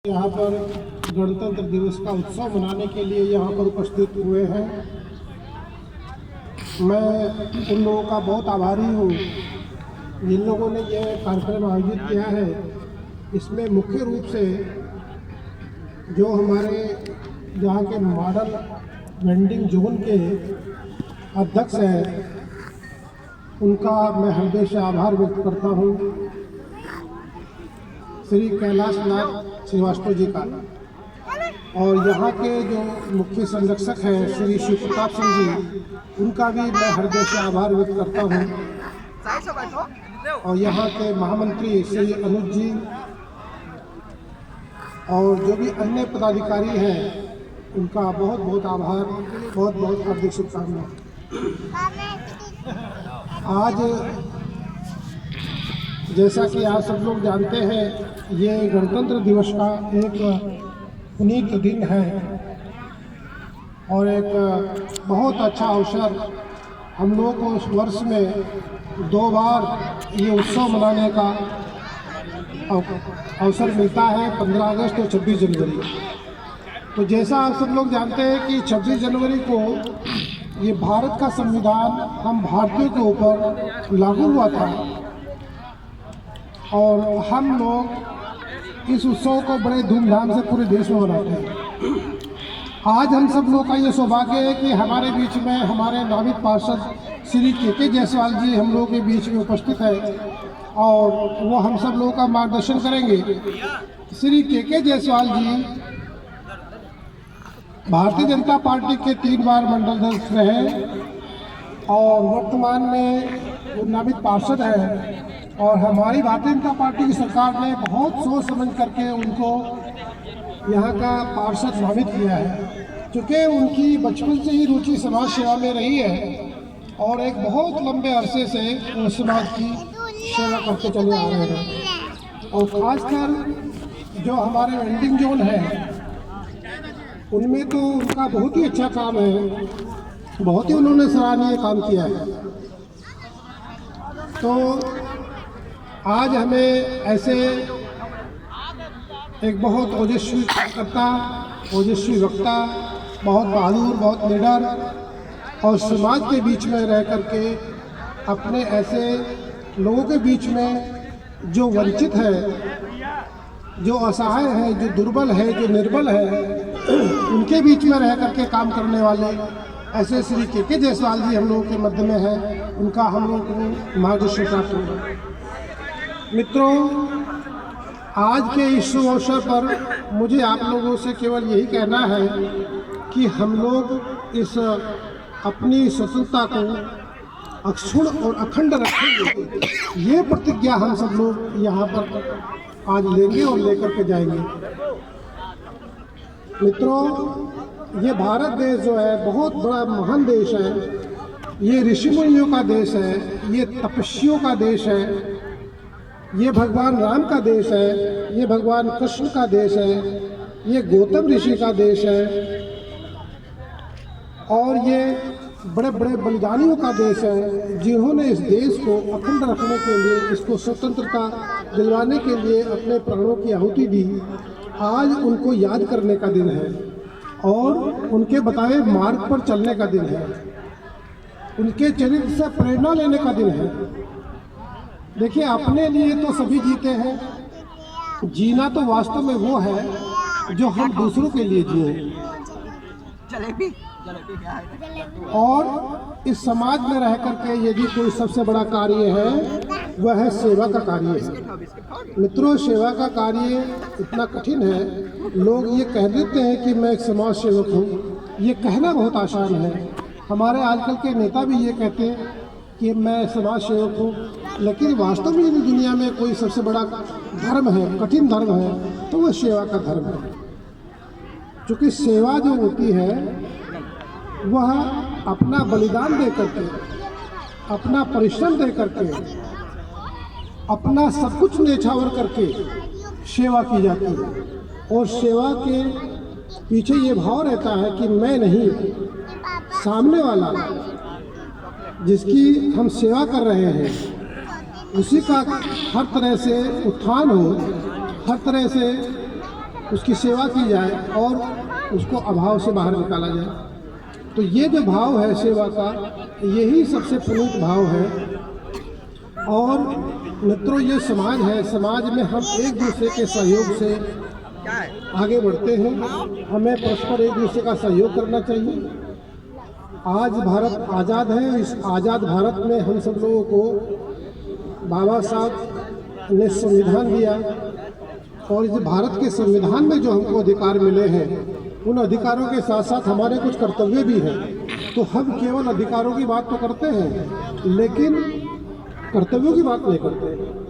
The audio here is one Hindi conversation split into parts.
यहाँ पर गणतंत्र दिवस का उत्सव मनाने के लिए यहाँ पर उपस्थित हुए हैं। मैं उन लोगों का बहुत आभारी हूँ जिन लोगों ने यह कार्यक्रम आयोजित किया है। इसमें मुख्य रूप से जो हमारे यहाँ के मॉडल वेंडिंग जोन के अध्यक्ष हैं, उनका मैं हृदय से आभार व्यक्त करता हूँ, श्री कैलाश नाथ श्रीवास्तव जी का। और यहाँ के जो मुख्य संरक्षक हैं श्री शिव प्रताप सिंह जी, उनका भी मैं हृदय से आभार व्यक्त करता हूँ। और यहाँ के महामंत्री श्री अनुज जी और जो भी अन्य पदाधिकारी हैं, उनका बहुत बहुत आभार, बहुत बहुत हार्दिक शुभकामनाएं। आज जैसा कि आप सब लोग जानते हैं, ये गणतंत्र दिवस का एक पुनीत दिन है और एक बहुत अच्छा अवसर हम लोगों को उस वर्ष में 2 बार ये उत्सव मनाने का अवसर मिलता है, 15 अगस्त और 26 जनवरी। तो जैसा आप सब लोग जानते हैं कि 26 जनवरी को ये भारत का संविधान हम भारतीयों के ऊपर लागू हुआ था और हम लोग इस उत्सव को बड़े धूमधाम से पूरे देश में मनाते हैं। आज हम सब लोग का ये सौभाग्य है कि हमारे बीच में हमारे नामित पार्षद श्री के जायसवाल जी हम लोगों के बीच में उपस्थित है और वो हम सब लोगों का मार्गदर्शन करेंगे। श्री के जायसवाल जी भारतीय जनता पार्टी के 3 बार मंडल अध्यक्ष रहे और वर्तमान में वो नामित पार्षद है। और हमारी भारतीय जनता पार्टी की सरकार ने बहुत सोच समझ करके उनको यहाँ का पार्षद नामित किया है, क्योंकि उनकी बचपन से ही रुचि समाज सेवा में रही है और एक बहुत लंबे अरसे से वो समाज की सेवा करते चले आ रहे हैं। और ख़ासकर जो हमारे वेंडिंग जोन है, उनमें तो उनका बहुत ही अच्छा काम है, बहुत ही उन्होंने सराहनीय काम किया है। तो आज हमें ऐसे एक बहुत ओजस्वी कार्यकर्ता, ओजस्वी वक्ता, बहुत बहादुर, बहुत निडर और समाज के बीच में रह करके अपने ऐसे लोगों के बीच में जो वंचित है, जो असहाय है, जो दुर्बल है, जो निर्बल है, उनके बीच में रह करके काम करने वाले ऐसे श्री के जायसवाल जी हम लोगों के मध्य में है। उनका हम लोग को मार्गदर्शन प्राप्त होगा। मित्रों, आज के इस अवसर पर मुझे आप लोगों से केवल यही कहना है कि हम लोग इस अपनी स्वतंत्रता को अक्षुण्ण और अखंड रखेंगे। ये प्रतिज्ञा हम सब लोग यहाँ पर आज लेंगे और लेकर के जाएंगे। मित्रों, ये भारत देश जो है बहुत बड़ा महान देश है। ये ऋषि मुनियों का देश है, ये तपस्वियों का देश है, ये भगवान राम का देश है, ये भगवान कृष्ण का देश है, ये गौतम ऋषि का देश है और ये बड़े बड़े बलिदानियों का देश है, जिन्होंने इस देश को अखंड रखने के लिए, इसको स्वतंत्रता दिलवाने के लिए अपने प्राणों की आहुति दी। आज उनको याद करने का दिन है और उनके बताए मार्ग पर चलने का दिन है, उनके चरित्र से प्रेरणा लेने का दिन है। देखिए, अपने लिए तो सभी जीते हैं, जीना तो वास्तव में वो है जो हम दूसरों के लिए जिए। और इस समाज में रह करके यदि कोई सबसे बड़ा कार्य है, वह है सेवा का कार्य है। मित्रों, सेवा का कार्य इतना कठिन है, लोग ये कह देते हैं कि मैं एक समाज सेवक हूँ। ये कहना बहुत आसान है, हमारे आजकल के नेता भी ये कहते हैं कि मैं समाज सेवक हूँ, लेकिन वास्तव में यदि दुनिया में कोई सबसे बड़ा धर्म है, कठिन धर्म है, तो वह सेवा का धर्म है। क्योंकि सेवा जो होती है वह अपना बलिदान दे करके, अपना परिश्रम दे करके, अपना सब कुछ न्यौछावर करके सेवा की जाती है। और सेवा के पीछे ये भाव रहता है कि मैं नहीं, सामने वाला जिसकी हम सेवा कर रहे हैं, उसी का हर तरह से उत्थान हो, हर तरह से उसकी सेवा की जाए और उसको अभाव से बाहर निकाला जाए। तो ये जो भाव है सेवा का, यही सबसे पुनीत भाव है। और मित्रों, ये समाज है, समाज में हम एक दूसरे के सहयोग से आगे बढ़ते हैं। हमें परस्पर एक दूसरे का सहयोग करना चाहिए। आज भारत आज़ाद है, इस आज़ाद भारत में हम सब लोगों को बाबा साहब ने संविधान दिया, और इस भारत के संविधान में जो हमको अधिकार मिले हैं, उन अधिकारों के साथ साथ हमारे कुछ कर्तव्य भी हैं। तो हम केवल अधिकारों की बात तो करते हैं, लेकिन कर्तव्यों की बात नहीं करते।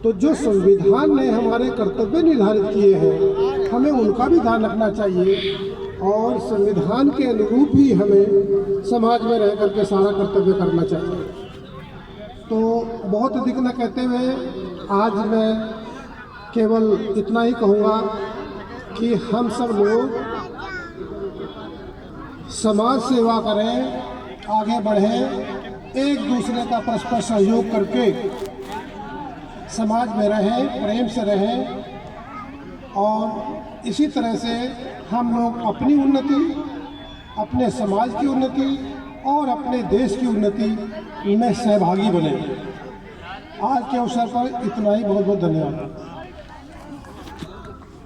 तो जो संविधान ने हमारे कर्तव्य निर्धारित किए हैं, हमें उनका भी ध्यान रखना चाहिए, और संविधान के अनुरूप ही हमें समाज में रह करके सारा कर्तव्य करना चाहिए। तो बहुत अधिक न कहते हुए आज मैं केवल इतना ही कहूँगा कि हम सब लोग समाज सेवा करें, आगे बढ़ें, एक दूसरे का परस्पर सहयोग करके समाज में रहें, प्रेम से रहें, और इसी तरह से हम लोग अपनी उन्नति, अपने समाज की उन्नति और अपने देश की उन्नति में सहभागी बने। आज के अवसर पर इतना ही। बहुत बहुत धन्यवाद।